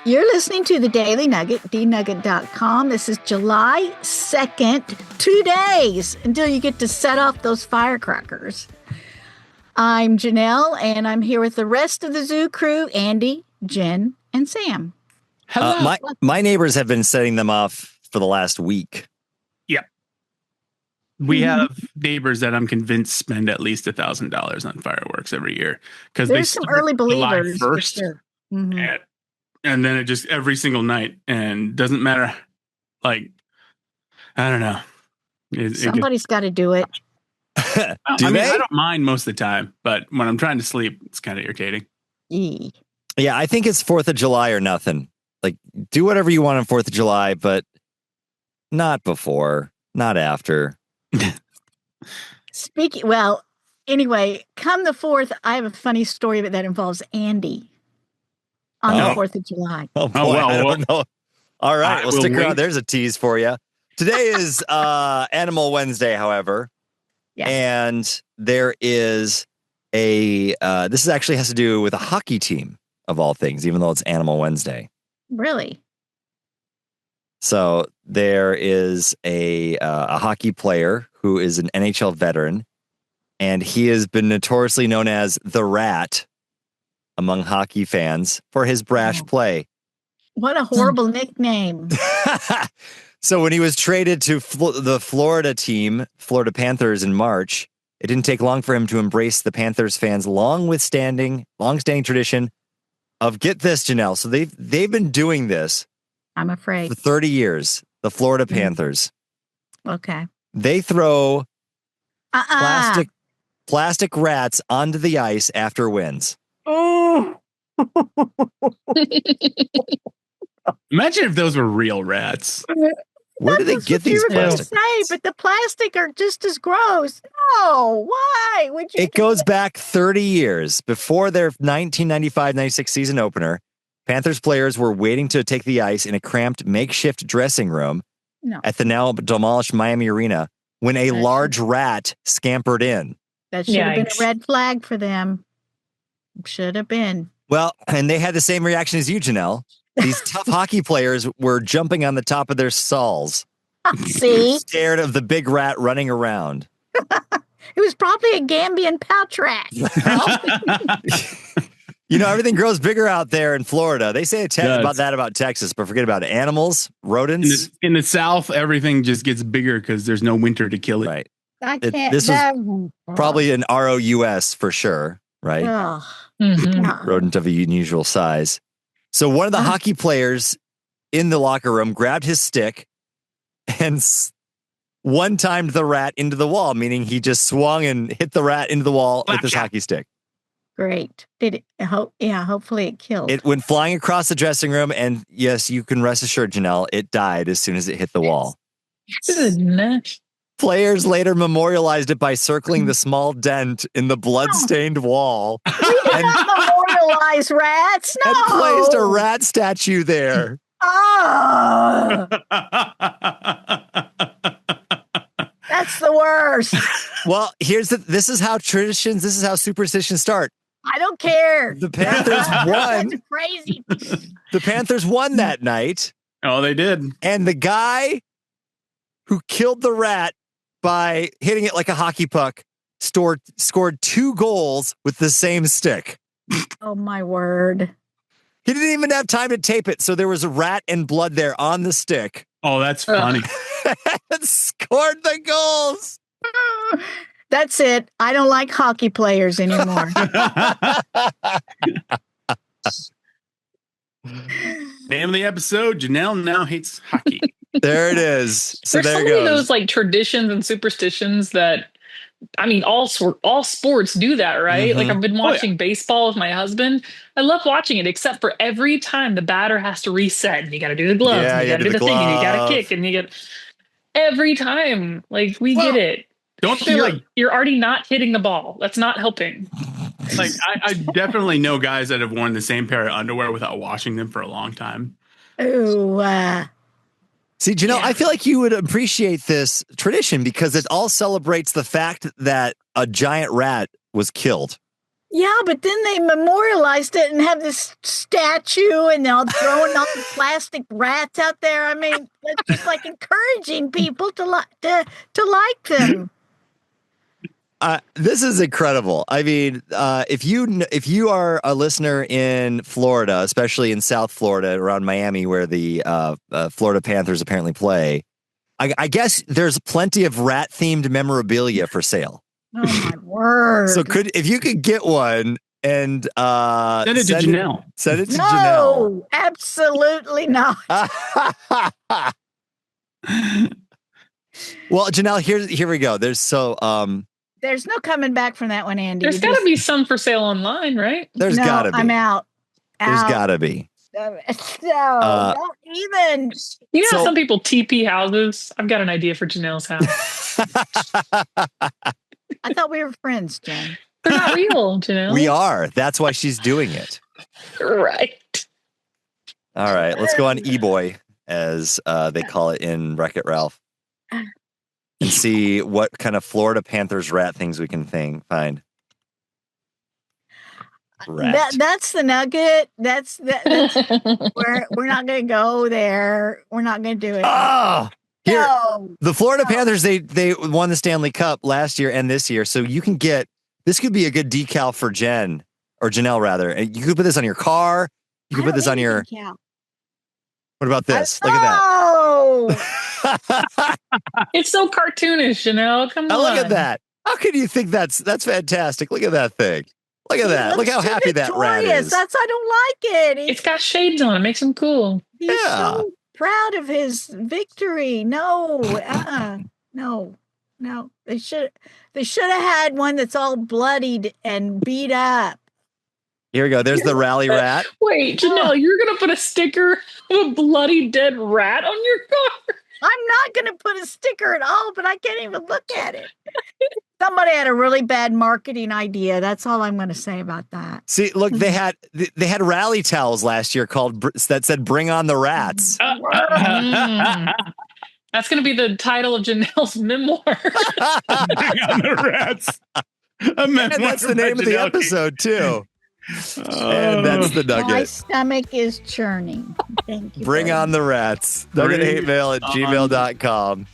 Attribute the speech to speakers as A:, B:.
A: You're listening to the Daily Nugget, dnugget.com. This is July 2nd, 2 days until you get to set off those firecrackers. I'm Janelle, and I'm here with the rest of the zoo crew, Andy, Jenn, and Sam.
B: Hello. My neighbors have been setting them off for the last week.
C: Yep. We have neighbors that I'm convinced spend at least $1,000 on fireworks every year because
A: there's some early believers
C: July 1st,
A: for sure.
C: And then it just every single night, and doesn't matter. Like, I don't know.
A: Somebody's got to do it.
C: I don't mind most of the time, but when I'm trying to sleep, it's kind of irritating.
B: Yeah, I think it's 4th of July or nothing. Like, do whatever you want on 4th of July, but not before, not after.
A: Anyway, come the 4th, I have a funny story that involves Andy on the 4th of July.
B: Oh, boy, I don't know. All right, well, stick around. There's a tease for you. Today is Animal Wednesday, however. Yes. And there is this actually has to do with a hockey team, of all things, even though it's Animal Wednesday.
A: Really?
B: So there is a hockey player who is an NHL veteran, and he has been notoriously known as the Rat among hockey fans for his brash play.
A: What a horrible nickname.
B: So when he was traded to the Florida team, Florida Panthers, in March, it didn't take long for him to embrace the Panthers fans' long-standing tradition of, get this, Janelle. So they've been doing this.
A: I'm afraid.
B: For 30 years, the Florida Panthers.
A: Okay.
B: They throw plastic rats onto the ice after wins.
C: Oh. Imagine if those were real rats.
B: Where do they get these plastic rats?
A: But the plastic are just as gross. No, why would you?
B: It goes back 30 years. Before their 1995-96 season opener, Panthers players were waiting to take the ice in a cramped makeshift dressing room at the now demolished Miami Arena when a large rat scampered in.
A: That should have been a red flag for them. Should have been.
B: Well, and they had the same reaction as you, Janelle. These tough hockey players were jumping on the top of their stalls.
A: See?
B: Scared of the big rat running around.
A: It was probably a Gambian pouch rat.
B: You know, everything grows bigger out there in Florida. They say about Texas, but forget about it. Animals, rodents.
C: In the South, everything just gets bigger because there's no winter to kill it.
B: Right.
A: This
B: was probably an ROUS for sure, right? Rodent of a unusual size. So one of the hockey players in the locker room grabbed his stick and one-timed the rat into the wall, meaning he just swung and hit the rat into the wall with his hockey stick.
A: Great. Did it? Hopefully it killed.
B: It went flying across the dressing room, and yes, you can rest assured, Janelle, it died as soon as it hit the wall.
A: Goodness.
B: Players later memorialized it by circling the small dent in the blood-stained wall.
A: We did not memorialize rats. No.
B: And placed a rat statue there.
A: Oh. That's the worst.
B: Well, this is how superstitions start.
A: I don't care.
B: The Panthers won.
A: That's crazy.
B: The Panthers won that night.
C: Oh, they did.
B: And the guy who killed the rat by hitting it like a hockey puck scored 2 goals with the same stick.
A: Oh, my word.
B: He didn't even have time to tape it, so there was a rat and blood there on the stick.
C: Oh, that's funny.
B: Scored the goals.
A: That's it. I don't like hockey players anymore.
C: Name of the episode, Janelle now hates hockey.
B: There it is. So
D: there's so many of those like traditions and superstitions that, I mean, all sports do that, right?
B: Mm-hmm.
D: Like I've been watching baseball with my husband. I love watching it, except for every time the batter has to reset. And you got to do the gloves, and you got to do the thing, and you got to kick, and you get every time. Like get it.
C: Don't they
D: you're already not hitting the ball. That's not helping.
C: Like I definitely know guys that have worn the same pair of underwear without washing them for a long time.
A: Ooh.
B: See, Janelle, I feel like you would appreciate this tradition because it all celebrates the fact that a giant rat was killed.
A: Yeah, but then they memorialized it and have this statue, and they're all throwing all the plastic rats out there. I mean, that's just like encouraging people to like them.
B: This is incredible. I mean, if you are a listener in Florida, especially in South Florida, around Miami, where the Florida Panthers apparently play, I guess there's plenty of rat-themed memorabilia for sale.
A: Oh my word!
B: So if you could get one and
C: send it to Janelle.
B: Send it to
A: no,
B: Janelle.
A: No, absolutely not.
B: Well, Janelle, here we go. There's no
A: coming back from that one, Andy.
D: There's got to be some for sale online, right?
B: There's got to be.
A: I'm out.
B: There's got to be.
A: No, don't even.
D: You know how some people TP houses? I've got an idea for Janelle's house.
A: I thought we were friends, Jen.
D: They're not real, Janelle.
B: We are. That's why she's doing it.
D: Right.
B: All right. Let's go on eBoy, as they call it in Wreck-It Ralph, and see what kind of Florida Panthers rat things we can find.
A: That's the Nugget. That's we're not going to go there. We're not going to do it.
B: Oh, here,
A: no.
B: The Florida Panthers, they won the Stanley Cup last year and this year, so you can get this. Could be a good decal for Jen, or Janelle rather. And you could put this on your car. You could put this on your. Decal. What about this? Look at that.
A: Oh,
D: it's so cartoonish, Janelle. Come on.
B: Look at that. How can you think that's fantastic? Look at that thing. Look at that. Look how happy that rat is.
A: I don't like it.
D: It's got shades on. It makes him cool.
A: He's so proud of his victory. No. No. They should have had one that's all bloodied and beat up.
B: Here we go. There's the rally rat.
D: Wait, Janelle, you're going to put a sticker of a bloody dead rat on your car?
A: I'm not going to put a sticker at all, but I can't even look at it. Somebody had a really bad marketing idea. That's all I'm going to say about that.
B: See, look, they had rally towels last year that said "Bring on the Rats."
D: That's going to be the title of Janelle's memoir.
C: Bring on the Rats.
B: And that's the name of the episode too. And that's the Nugget.
A: My stomach is churning. Thank you.
B: Bring on the Rats. Nugget8mail@gmail.com.